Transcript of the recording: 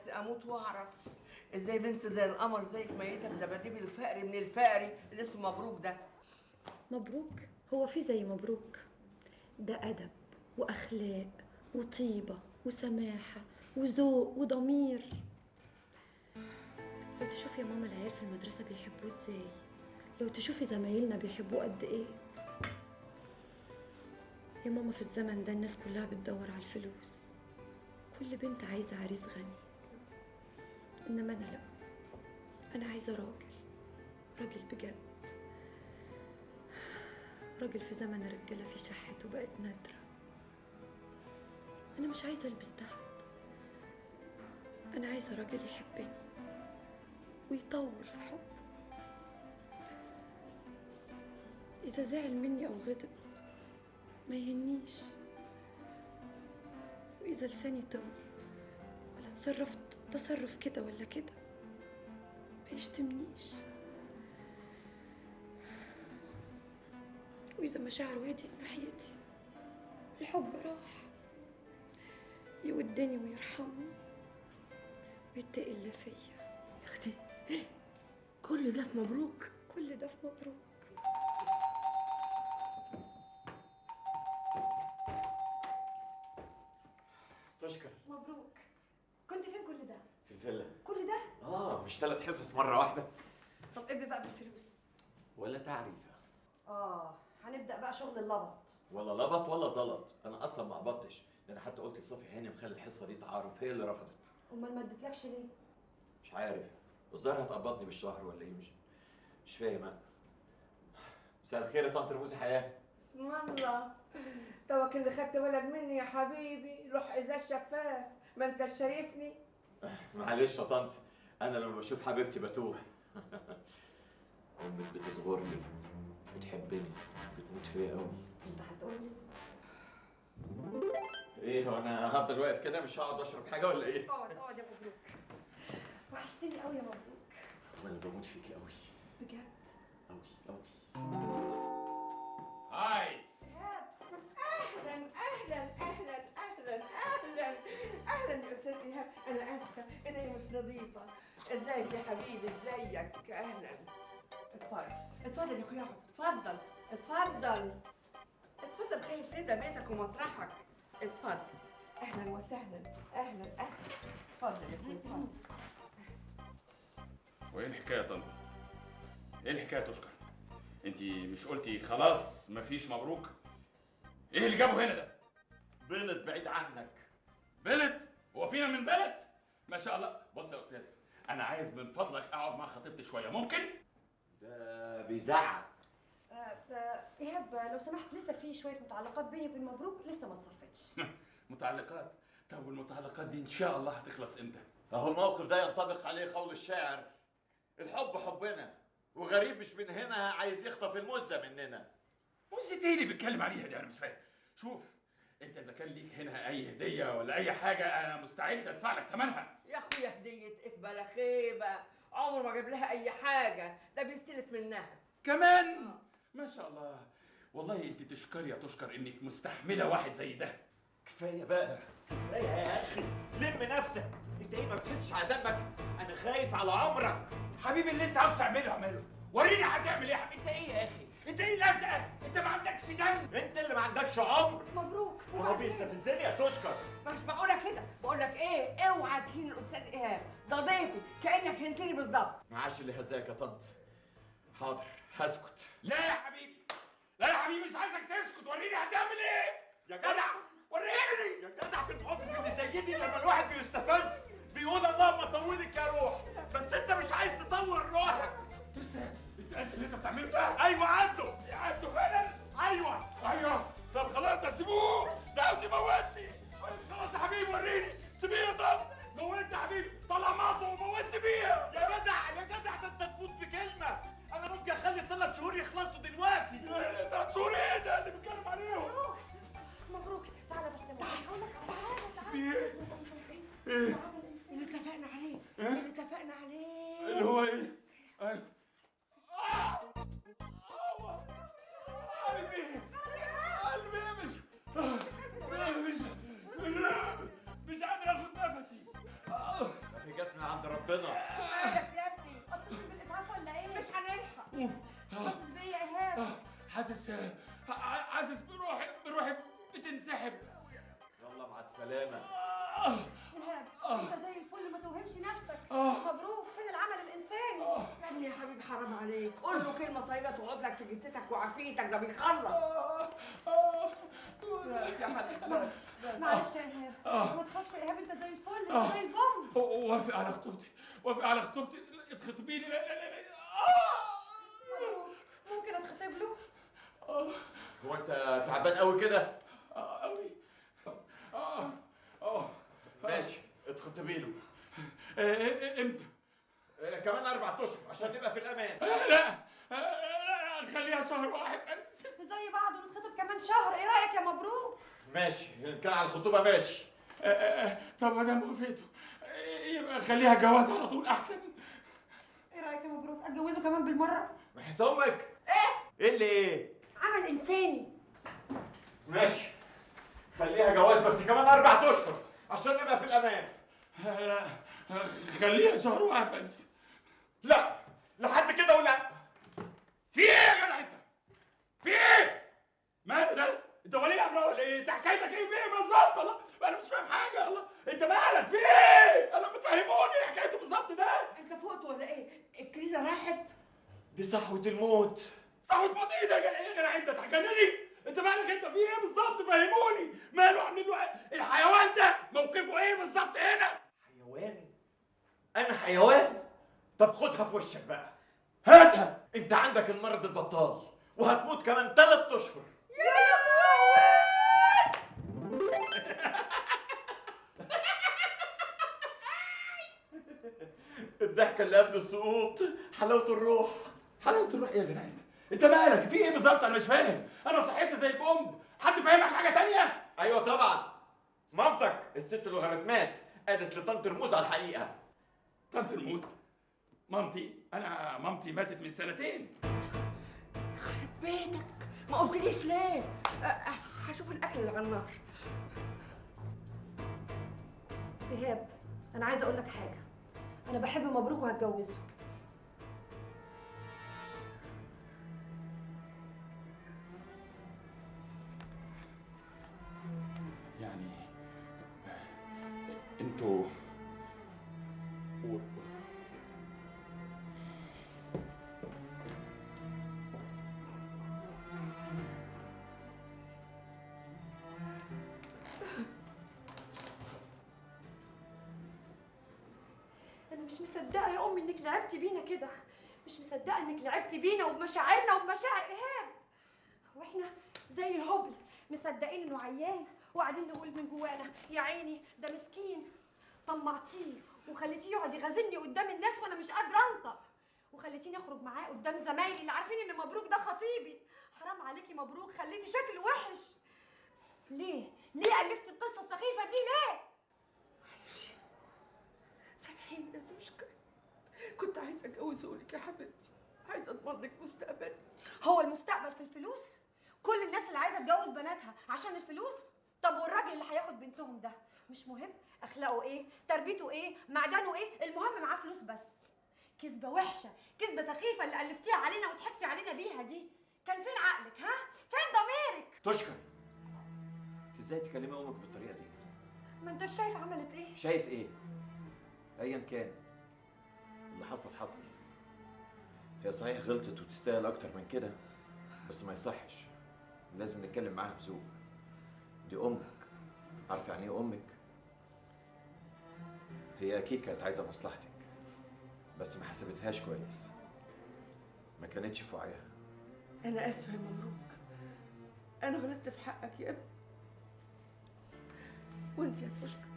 نفسي اموت واعرف ازاي بنت زي القمر زيك ميته بدباديب الفقر من الفقري اللي اسمه مبروك ده. مبروك؟ هو في زي مبروك؟ ده أدب وأخلاق وطيبة وسماحة وذوق وضمير. لو تشوفي يا ماما العيال في المدرسة بيحبوه ازاي، لو تشوفي زمايلنا بيحبوه قد ايه. يا ماما في الزمن ده الناس كلها بتدور على الفلوس، كل بنت عايزة عريس غني، إنما أنا لأ، أنا عايزة راجل بجد، راجل في زمن الرجالة فيه شحت وبقت نادرة. أنا مش عايزة ألبس دهب، أنا عايزة راجل يحبني ويطول في حبه. إذا زعل مني أو غضب ما يهنيش، وإذا لساني طول ولا تصرفت تصرف كده ولا كده ما يشتمنيش، وإذا مشاعره هديت ناحيتي الحب راح يودني ويرحمني ويتقي الله فيا. يا اختي كل ده في مبروك؟ كل ده في مبروك. تشكر. مبروك. كنت فين كل ده؟ في الفيلا. كل ده؟ مش 3 حصص مرة واحدة. طب ابقى بقى بالفلوس. ولا تعريفة. هنبدأ بقى شغل اللبط. ولا لبط ولا زلط، أنا أصلا ما قبضتش، ده أنا حتى قلت لصافي هانم خلي الحصة دي تعارف، هي اللي رفضت. أمال ما اديتلكش ليه؟ مش عارف، الظاهر هتقبضني بالشهر ولا إيه، مش فاهم أنا. مساء الخير يا طنط رموزي حياة. اسم الله، توك اللي خدت بالك مني يا حبيبي، لوح ازاز شفاف، ما انت شايفني. معلش يا طنط، أنا لما بشوف حبيبتي بتوه. أمك بتصغرني، بتحبني، بتموت فيا قوي. أنت هتقولي؟ إيه هو أنا هفضل واقف كده مش هقعد أشرب حاجة ولا إيه؟ اقعد يا مبروك. وحشتني قوي يا مبروك. وأنا بموت فيكي قوي. بجد؟ قوي. هاي. اهلا اهلا اهلا اهلا اهلا اهلا يا استاذ ايهاب، انا اسفه ايدي مش نظيفه. ازيك يا حبيبي، ازيك؟ اهلا. اتفضل يا اخويا، اتفضل اتفضل. خايف ليه؟ ده بيتك ومطرحك. اتفضل. اهلا وسهلا. اهلا. اتفضل يا اخويا، اتفضل. وايه الحكايه يا طنط؟ ايه الحكايه تشكر؟ انت مش قلتي خلاص مفيش مبروك؟ ايه اللي جابه هنا ده؟ بلد بعيد عنك. بلد؟ هو فينا من بلد؟ ما شاء الله. بص يا استاذ، انا عايز من فضلك اقعد مع خطيبتي شويه، ممكن؟ ده بيزعق. إيهاب لو سمحت، لسه في شوية متعلقات بيني وبين مبروك لسه ما اتصفتش. متعلقات؟ طب والمتعلقات دي ان شاء الله هتخلص امتى؟ اهو الموقف ده ينطبق عليه قول الشاعر: الحب حبنا وغريب مش من هنا عايز يخطف المزه مننا. مزة ايه اللي بيتكلم عليها دي؟ انا مش فاهم. شوف انت اذا كان ليك هنا اي هديه ولا اي حاجه انا مستعد ادفع لك ثمنها. يا اخويا هديه ايه بلا خيبه، عمره ما جاب لها اي حاجه، ده بيستلف منها كمان. ما شاء الله. والله انت تشكر يا تشكر انك مستحمله واحد زي ده. كفايه بقى، كفايه يا اخي، لم نفسك. انت ايه ما بتحسش على دمك؟ انا خايف على عمرك. حبيبي اللي انت عاوز تعمله اعمله، وريني هتعمل ايه. انت ايه يا اخي؟ انت ايه لازقه؟ انت ما عندكش دم؟ انت اللي ما عندكش عمر. مبروك. وهو بيستفزني يا تشكر. مش معقوله كده. بقول لك ايه، اوعى تهين الاستاذ ايهاب، ده ضيفي، كانك هنتني بالظبط. معاش اللي هزاك يا طنط. حاضر هسكت. لا يا حبيبي، لا يا حبيبي، مش عايزك تسكت. وريني هتعمل ايه يا جدع، وريني يا جدع. في الموقف اللي زي دي لما الواحد بيستفز بيقول اللهم طولك يا روح، بس انت مش عايز تطول روحك. انت اللي انت بتعمله ده؟ ايوه عنده فعلا. ايوه. طب خلاص ده سيبوه، ده عاوز يموتني. خلاص يا حبيبي وريني. سيبيه يا طب. موتني يا حبيبي، طلع ماطه وموتني بيها. يا جدع ده انت تفوت بكلمه. انا ممكن اخلي 3 شهور يخلصوا دلوقتي. 3 شهور ايه ده اللي بيتكلم عليهم؟ مبروك. تعالى بس يا مبروك. ايه؟ اللي اتفقنا عليه، اللي اتفقنا عليه. اللي هو ايه؟ ايوه. قلبي مش قادر اخد نفسي. ربنا. مالك يا ابني؟ اتصل بالاسعاف ولا ايه؟ مش هنلحق. حاسس بيا يا ايهاب؟ حاسس بروحي بتنسحب. يلا مع السلامة. ايهاب انت زي الفل، ما توهمش نفسك. آه. مبروك، فين العمل الانساني؟ يا ابني يا حبيبي حرام عليك، قول له كلمة طيبة تقعد لك في جتتك وعافيتك، ده بيخلص. بس يا حبيبي بس. معلش يا ايهاب، ما تخافش يا ايهاب، انت زي الفل، انت زي البوم. وافق على خطوبتي اتخطبي لي. مبروك، ممكن اتخطب له؟ هو انت تعبان قوي كده؟ قوي. ماشي اتخطبي له. امتى؟ كمان 4 اشهر عشان نبقى في الامان. لا خليها شهر واحد بس. زي بعض ونتخطب كمان شهر، ايه رايك يا مبروك؟ ماشي كان على الخطوبة ماشي. طب ما دام وافقتوا يبقى خليها جواز على طول احسن. ايه رايك يا مبروك اتجوزه كمان بالمره؟ محيط امك. ايه اللي ايه؟ عمل انساني. ماشي خليها جواز بس كمان 4 اشهر عشان نبقى في الامان. لا خليها شهر واحد بس. لا لحد كده ولا. في ايه يا جدع انت؟ في ايه؟ مالك ده؟ انت ولي امر ولا ايه؟ انت حكايتك ايه في ايه بالظبط؟ الله انا مش فاهم حاجه. الله انت مالك في ايه؟ انا بتفهموني ايه حكايته بالظبط ده؟ انت فقت ولا ايه؟ الكريزة راحت؟ دي صحوة الموت. صحوة موت ايه ده يا جدع؟ ايه يا جدع انت تحكيني؟ انت مالك انت في ايه بالظبط؟ فهموني ماله عاملين له الحيوان ده موقفه ايه بالظبط هنا؟ حيوان؟ انا حيوان؟ طب خدها في وشك بقى. هاتها. انت عندك المرض البطال وهتموت كمان 3 اشهر. الضحكة اللي قبل السقوط حلاوة الروح. حلاوة الروح ايه يا جدع انت؟ انت مالك في ايه بالظبط؟ انا مش فاهم. انا صحيت زي البومب. حد فاهمك حاجه تانية؟ ايوه طبعا. مامتك الست اللوغاريتمات قالت لطنط رموز على الحقيقة. طنط الموز؟ مامتي؟ انا مامتي ماتت من 2 سنين. يخرب بيتك، ما قلتليش ليه؟ هشوف الاكل اللي على النار. ايهاب انا عايزه اقول لك حاجه، انا بحب مبروك وهتجوزه. يعني انتوا انا مش مصدقه يا امي انك لعبتي بينا كده، مش مصدقه انك لعبتي بينا وبمشاعرنا وبمشاعر ايهاب، واحنا زي الهبل مصدقين انه عيان وقاعدين نقول من جوانا يا عيني ده مسكين. طمعتيه وخليتيه يقعد يغازلني قدام الناس وانا مش قادره انطق، وخليتيني اخرج معاه قدام زمايلي اللي عارفين ان مبروك ده خطيبي. حرام عليكي مبروك، خليتي شكله وحش. ليه الفتي القصه السخيفه دي ليه؟ معلش سامحيني يا توشكا، كنت عايزة أجوزهولك يا حبيبتي، عايزة أضمن لك مستقبلي. هو المستقبل في الفلوس؟ كل الناس اللي عايزه تجوز بناتها عشان الفلوس؟ طب والراجل اللي هياخد بنتهم ده مش مهم اخلاقه ايه، تربيته ايه، معدنه ايه، المهم معاه فلوس بس. كذبه وحشه، كذبه سخيفه اللي الفتيها علينا وضحكتي علينا بيها دي. كان فين عقلك؟ ها؟ فين ضميرك؟ تشكر. انت ازاي تكلمي امك بالطريقة دي؟ ما انت شايف عملت ايه؟ شايف ايه؟ ايا كان اللي حصل حصل. هي صحيح غلطت وتستاهل اكتر من كده، بس ما يصحش. لازم نتكلم معاها بذوق. دي امك، عارفه يعني ايه امك؟ هي اكيد كانت عايزه مصلحتك، بس ما حسبتهاش كويس، ما كانتش في وعيها. أنا آسفة يا مبروك، أنا غلطت في حقك يا ابني. وأنت يا توشكا